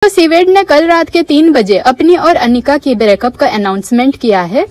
तो सीवेट ने कल रात के 3 बजे अपनी और अनिका की ब्रेकअप का अनाउंसमेंट किया है।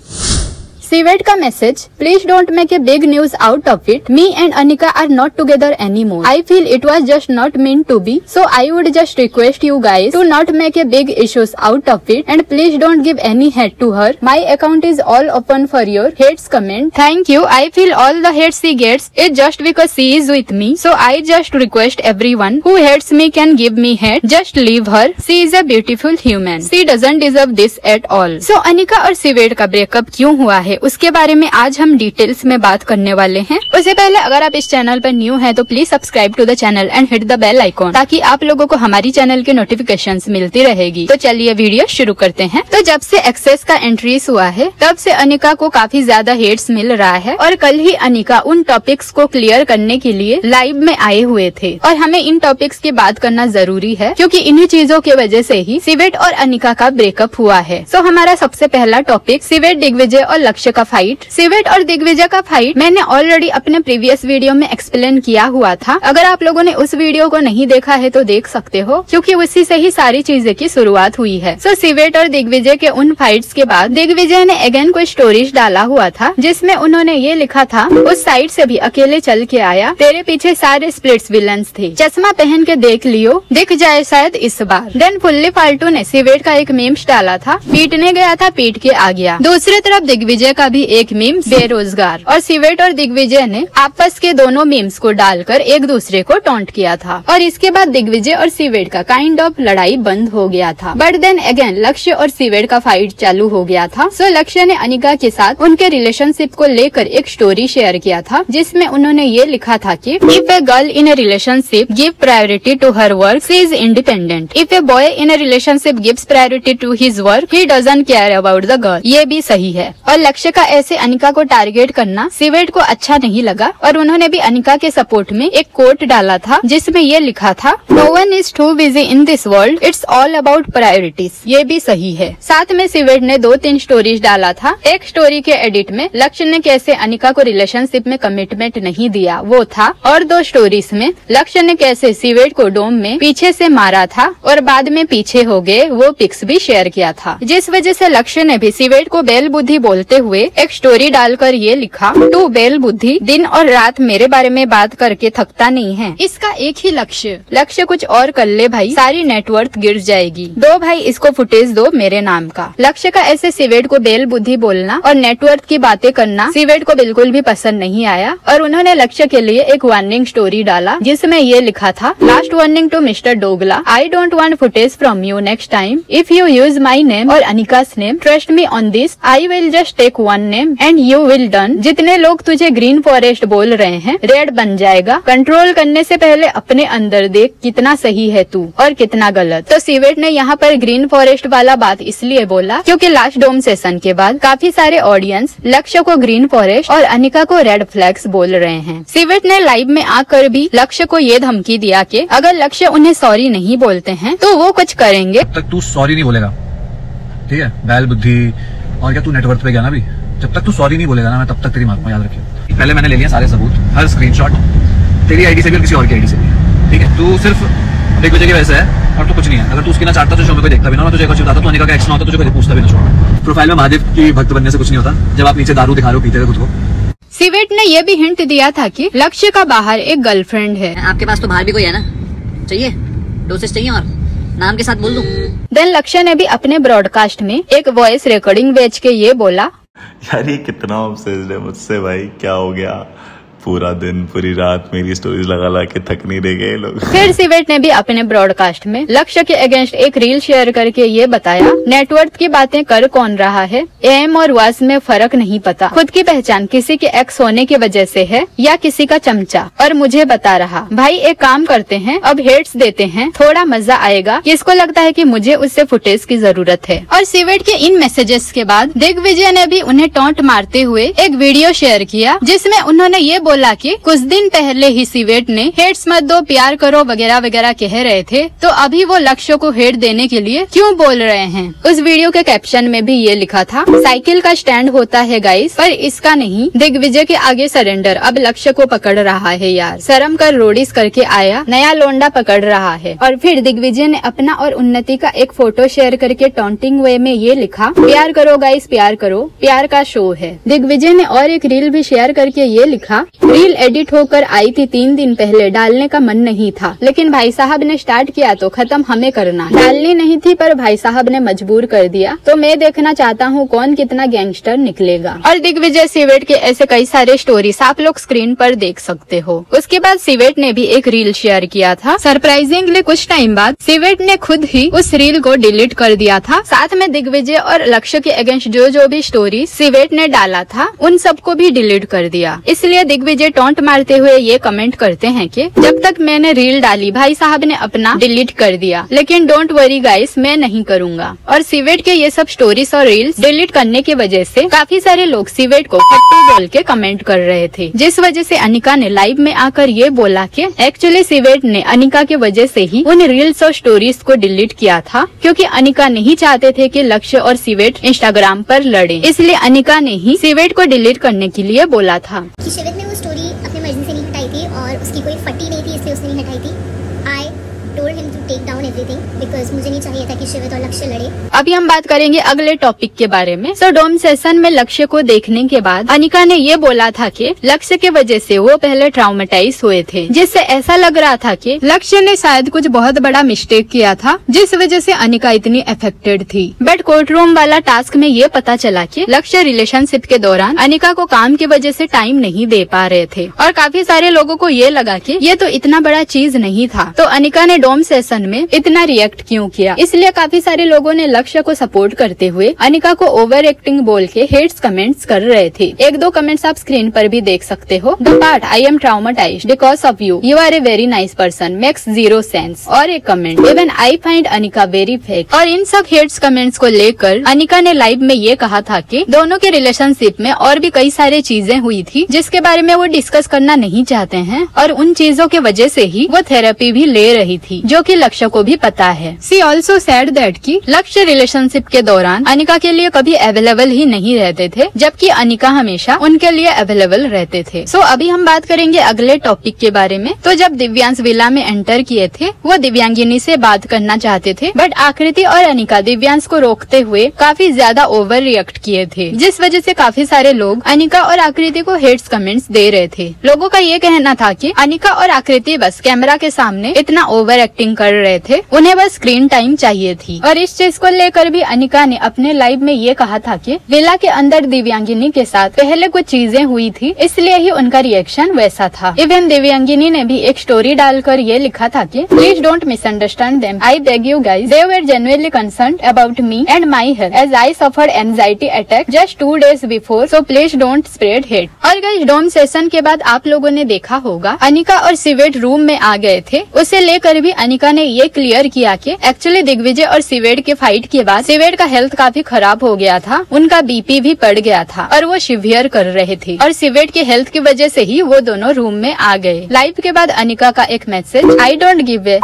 सीवेट का message, please don't make a big news out of it. Me and Anika are not together any more. I feel it was just not mean to be, so I would just request you guys to not make a big issues out of it and please don't give any hate to her. My account is all open for your hates comment. Thank you. I feel all the hate she gets is just because she is with me, so I just request everyone who hates me can give me hate, just leave her. She is a beautiful human, she doesn't deserve this at all. So Anika और सीवेट का breakup क्यों हुआ है उसके बारे में आज हम डिटेल्स में बात करने वाले हैं। उससे पहले अगर आप इस चैनल पर न्यू हैं तो please subscribe to the channel and hit the bell icon, ताकि आप लोगों को हमारी चैनल की नोटिफिकेशंस मिलती रहेगी। तो चलिए वीडियो शुरू करते हैं। तो जब से एक्सेस का एंट्रीज हुआ है तब से अनिका को काफी ज्यादा हेट्स मिल रहा है और कल ही अनिका उन टॉपिक्स को क्लियर करने के लिए लाइव में आए हुए थे और हमें इन टॉपिक्स की बात करना जरूरी है क्योंकि इन्हीं चीजों की वजह से ही सीवेट और अनिका का ब्रेकअप हुआ है। सो हमारा सबसे पहला टॉपिक, सीवेट, दिग्विजय और लक्ष्य का फाइट। सीवेट और दिग्विजय का फाइट मैंने ऑलरेडी अपने प्रीवियस वीडियो में एक्सप्लेन किया हुआ था। अगर आप लोगों ने उस वीडियो को नहीं देखा है तो देख सकते हो क्योंकि उसी से ही सारी चीजें की शुरुआत हुई है। सो सीवेट और दिग्विजय के उन फाइट्स के बाद दिग्विजय ने अगेन कोई स्टोरीज डाला हुआ था जिसमें उन्होंने ये लिखा था, उस साइड से भी अकेले चल के आया, तेरे पीछे सारे स्प्लिट्स विलन्स थे, चश्मा पहन के देख लियो, दिख जाए शायद इस बार। देन फुल्ली फाल्टू ने सीवेट का एक मीम्स डाला था, पीटने गया था पीट के आ गया। दूसरी तरफ दिग्विजय का भी एक मीम्स, बेरोजगार, और सीवेट और दिग्विजय ने आपस के दोनों मीम्स को डालकर एक दूसरे को टॉन्ट किया था और इसके बाद दिग्विजय और सीवेट का काइंड ऑफ लड़ाई बंद हो गया था। बट देन अगेन लक्ष्य और सीवेट का फाइट चालू हो गया था। सो लक्ष्य ने अनिका के साथ उनके रिलेशनशिप को लेकर एक स्टोरी शेयर किया था जिसमें उन्होंने ये लिखा था कि if a girl in a relationship give priority to her work, she is independent. If a boy in a relationship gives priority to his work, he doesn't care about the girl. ये भी सही है। और लक्ष्य का ऐसे अनिका को target करना सीवेट को अच्छा नहीं लगा और उन्होंने भी अनिका के सपोर्ट में एक कोट डाला था जिसमें ये लिखा था, no one is too busy in this world, it's all about priorities. ये भी सही है। साथ में सीवेट ने 2-3 स्टोरीज डाला था। एक स्टोरी के एडिट में लक्ष्य ने कैसे अनिका को रिलेशनशिप में कमिटमेंट नहीं दिया वो था, और 2 स्टोरीज में लक्ष्य ने कैसे सीवेट को डोम में पीछे से मारा था और बाद में पीछे हो गए, वो पिक्स भी शेयर किया था। जिस वजह से लक्ष्य ने भी सीवेट को बेल बुद्धि बोलते हुए एक स्टोरी डालकर ये लिखा, टू बेल बुद्धि, दिन और रात मेरे बारे में बात करके थकता नहीं है, इसका एक ही लक्ष्य कुछ और कर ले भाई, सारी नेटवर्थ गिर जाएगी, दो भाई इसको फुटेज दो मेरे नाम का। लक्ष्य का ऐसे सीवेट को बेल बुद्धि बोलना और नेटवर्थ की बातें करना सीवेट को बिल्कुल भी पसंद नहीं आया और उन्होंने लक्ष्य के लिए एक वार्निंग स्टोरी डाला जिसमें ये लिखा था, लास्ट वार्निंग टू मिस्टर डोगला, I don't want footage from you next time. If you use my name और अनिका's name, trust me on this, I will just take one name and you will done. जितने लोग तुझे green forest बोल रहे हैं red बन जाएगा। कंट्रोल करने से पहले अपने अंदर देख कितना सही है तू और कितना गलत। तो सीवेट ने यहाँ पर ग्रीन फॉरेस्ट वाला बात इसलिए बोला क्योंकि लास्ट डोम सेशन के बाद काफी सारे ऑडियंस लक्ष्य को ग्रीन फॉरेस्ट और अनिका को रेड फ्लैग्स बोल रहे हैं। सीवेट ने लाइव में आकर भी लक्ष्य को ये धमकी दिया कि अगर लक्ष्य उन्हें सॉरी नहीं बोलते हैं तो वो कुछ करेंगे। तब तक तू सॉरी नहीं बोलेगा, ठीक है बैल बुद्धि, और क्या तू नेटवर्क पे गया ना भी, जब तक तू सॉरी नहीं बोलेगा ना मैं तब तक तेरी मारूंगा, याद रखियो। पहले मैंने ले लिया सारे सबूत, हर स्क्रीनशॉट तेरी आईडी से भी और किसी और की आईडी से भी, ठीक है। तू सिर्फ दिग्विजय की वजह से है और तू कुछ नहीं है। अगर तू उसकी ना चाहता तो शो में कोई देखता भी ना, मैं तुझे कुछ बताता, तू अनिका का एक्स ना होता, तुझे कोई पूछता भी ना। छोड़, प्रोफाइल में महादेव की भक्त बनने से कुछ नहीं होता जब आप नीचे दारू दिखा रहे हो, पीते रहे खुद को। सीवेट ने यह भी हिंट दिया था कि लक्ष्य का बाहर एक गर्लफ्रेंड है। आपके पास तो बाहर भी कोई है ना, चाहिए डोसेस चाहिए और नाम के साथ बोल दूं। देन लक्ष्य ने भी अपने ब्रॉडकास्ट में एक वॉइस रिकॉर्डिंग बेच के ये बोला, यार ये कितना ऑब्सेस्ड है मुझसे भाई, क्या हो गया, पूरा दिन पूरी रात मेरी स्टोरीज लगा के थक नहीं रह गए लोग। फिर सीवेट ने भी अपने ब्रॉडकास्ट में लक्ष्य के अगेंस्ट एक रील शेयर करके ये बताया, नेटवर्थ की बातें कर कौन रहा है, एम और वास में फर्क नहीं पता, खुद की पहचान किसी के एक्स होने की वजह से है या किसी का चमचा, और मुझे बता रहा भाई एक काम करते हैं, अब हेट्स देते हैं, थोड़ा मजा आएगा, किसको लगता है कि मुझे उससे फुटेज की जरूरत है। और सीवेट के इन मैसेजेस के बाद दिग्विजय ने भी उन्हें टॉन्ट मारते हुए एक वीडियो शेयर किया जिसमें उन्होंने ये बोला कि कुछ दिन पहले ही सीवेट ने हेट्स मत दो, प्यार करो वगैरह वगैरह कह रहे थे, तो अभी वो लक्ष्य को हेट देने के लिए क्यों बोल रहे हैं। उस वीडियो के कैप्शन में भी ये लिखा था, साइकिल का स्टैंड होता है गाइस, पर इसका नहीं। दिग्विजय के आगे सरेंडर, अब लक्ष्य को पकड़ रहा है यार। शर्म कर रोडीज करके आया, नया लोंडा पकड़ रहा है। और फिर दिग्विजय ने अपना और उन्नति का एक फोटो शेयर करके टॉन्टिंग वे में ये लिखा, प्यार करो गाइस, प्यार करो, प्यार का शो है। दिग्विजय ने और एक रील भी शेयर करके ये लिखा, रील एडिट होकर आई थी 3 दिन पहले, डालने का मन नहीं था, लेकिन भाई साहब ने स्टार्ट किया तो खत्म हमें करना। डालनी नहीं थी पर भाई साहब ने मजबूर कर दिया, तो मैं देखना चाहता हूँ कौन कितना गैंगस्टर निकलेगा। और दिग्विजय सीवेट के ऐसे कई सारे स्टोरीज आप लोग स्क्रीन पर देख सकते हो। उसके बाद सीवेट ने भी एक रील शेयर किया था। सरप्राइजिंगली कुछ टाइम बाद सीवेट ने खुद ही उस रील को डिलीट कर दिया था। साथ में दिग्विजय और लक्ष्य के अगेंस्ट जो भी स्टोरी सीवेट ने डाला था उन सबको भी डिलीट कर दिया। इसलिए दिग्विजय टॉन्ट मारते हुए ये कमेंट करते हैं कि जब तक मैंने रील डाली भाई साहब ने अपना डिलीट कर दिया, लेकिन डोंट वरी गाइस, मैं नहीं करूँगा। और सीवेट के ये सब स्टोरीज और रील्स डिलीट करने की वजह से काफी सारे लोग सीवेट को फट्टू बोल के कमेंट कर रहे थे, जिस वजह से अनिका ने लाइव में आकर ये बोला कि एक्चुअली सीवेट ने अनिका के वजह से ही उन रील्स और स्टोरीज को डिलीट किया था, क्योंकि अनिका नहीं चाहते थे कि लक्ष्य और सीवेट इंस्टाग्राम पर लड़े, इसलिए अनिका ने ही सीवेट को डिलीट करने के लिए बोला था। शिवित ने वो स्टोरी अपनी मर्जी से नहीं हटाई थी और उसकी कोई फटी नहीं थी, इसलिए उसने नहीं हटाई थी। आई told him to take down everything because मुझे नहीं चाहिए था कि शिवित और लक्ष्य लड़े। अभी हम बात करेंगे अगले टॉपिक के बारे में। सो डोम सेशन में लक्ष्य को देखने के बाद अनिका ने ये बोला था कि लक्ष्य के वजह से वो पहले ट्राउमेटाइज हुए थे, जिससे ऐसा लग रहा था कि लक्ष्य ने शायद कुछ बहुत बड़ा मिस्टेक किया था, जिस वजह से अनिका इतनी अफेक्टेड थी। बट कोर्ट रूम वाला टास्क में ये पता चला कि लक्ष्य रिलेशनशिप के दौरान अनिका को काम की वजह से टाइम नहीं दे पा रहे थे, और काफी सारे लोगों को ये लगा कि ये तो इतना बड़ा चीज नहीं था, तो अनिका ने डोम सेशन में इतना रिएक्ट क्यों किया। इसलिए काफी सारे लोगों ने लक्ष्य को सपोर्ट करते हुए अनिका को ओवर एक्टिंग बोल के हेट्स कमेंट्स कर रहे थे। 1-2 कमेंट्स आप स्क्रीन पर भी देख सकते हो। The part I am traumatized because of you, you are a very nice person, makes 0 sense. और एक comment, even I find Anika very fake. और इन सब हेट्स कमेंट्स को लेकर अनिका ने लाइव में ये कहा था कि दोनों के रिलेशनशिप में और भी कई सारी चीजें हुई थी जिसके बारे में वो डिस्कस करना नहीं चाहते हैं, और उन चीजों के वजह से ही वो थेरेपी भी ले रही थी, जो कि लक्ष्य को भी पता है। सी ऑल्सो सेड दैट कि लक्ष्य रिलेशनशिप के दौरान अनिका के लिए कभी अवेलेबल ही नहीं रहते थे, जबकि अनिका हमेशा उनके लिए अवेलेबल रहते थे। सो अभी हम बात करेंगे अगले टॉपिक के बारे में। तो जब दिव्यांश विला में एंटर किए थे, वो दिव्यांगिनी से बात करना चाहते थे, बट आकृति और अनिका दिव्यांश को रोकते हुए काफी ज्यादा ओवर रिएक्ट किए थे, जिस वजह से काफी सारे लोग अनिका और आकृति को हेट्स कमेंट्स दे रहे थे। लोगों का ये कहना था कि अनिका और आकृति बस कैमरा के सामने इतना ओवर एक्टिंग कर रहे थे, उन्हें बस स्क्रीन टाइम चाहिए थी। और इस चीज को लेकर भी अनिका ने अपने लाइव में ये कहा था कि विला के अंदर दिव्यांगिनी के साथ पहले कुछ चीजें हुई थी, इसलिए ही उनका रिएक्शन वैसा था। इवन दिव्यांगिनी ने भी एक स्टोरी डालकर ये लिखा था कि please don't misunderstand them, I beg you guys, they were genuinely concerned about me and my health as I suffered anxiety attack just 2 days before, so please don't spread hate. और guys डोम session के बाद आप लोगों ने देखा होगा अनिका और सीवेट रूम में आ गए थे, उसे लेकर भी अनिका ने ये क्लियर किया कि एक्चुअली दिग्विजय और सीवेट के फाइट के बाद सीवेट का हेल्थ काफी खराब हो गया था, उनका बीपी भी बढ़ गया था और वो शिवियर कर रहे थे, और सीवेट के हेल्थ की वजह से ही वो दोनों रूम में आ गए। लाइव के बाद अनिका का एक message, I don't give a,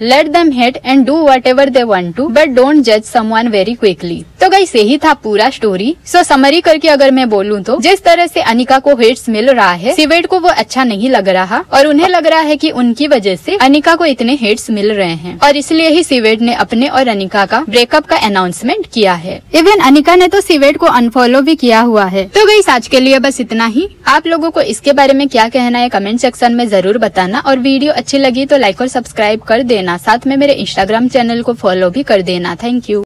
let them hate and do whatever they want to, but don't judge someone very quickly। तो गाइस यही था पूरा स्टोरी। सो समरी करके अगर मैं बोलूँ तो जिस तरह से अनिका को हेट्स मिल रहा है, सीवेट को वो अच्छा नहीं लग रहा, और उन्हें लग रहा है कि उनकी वजह से अनिका को इतने हेट्स मिल रहे हैं, और इसलिए ही सीवेट ने अपने और अनिका का ब्रेकअप का अनाउंसमेंट किया है। इवन अनिका ने तो सीवेट को अनफॉलो भी किया हुआ है। तो गाइस आज के लिए बस इतना ही। आप लोगों को इसके बारे में क्या कहना है कमेंट सेक्शन में जरूर बताना, और वीडियो अच्छी लगी तो लाइक और सब्सक्राइब कर देना, साथ में मेरे इंस्टाग्राम चैनल को फॉलो भी कर देना। Thank you.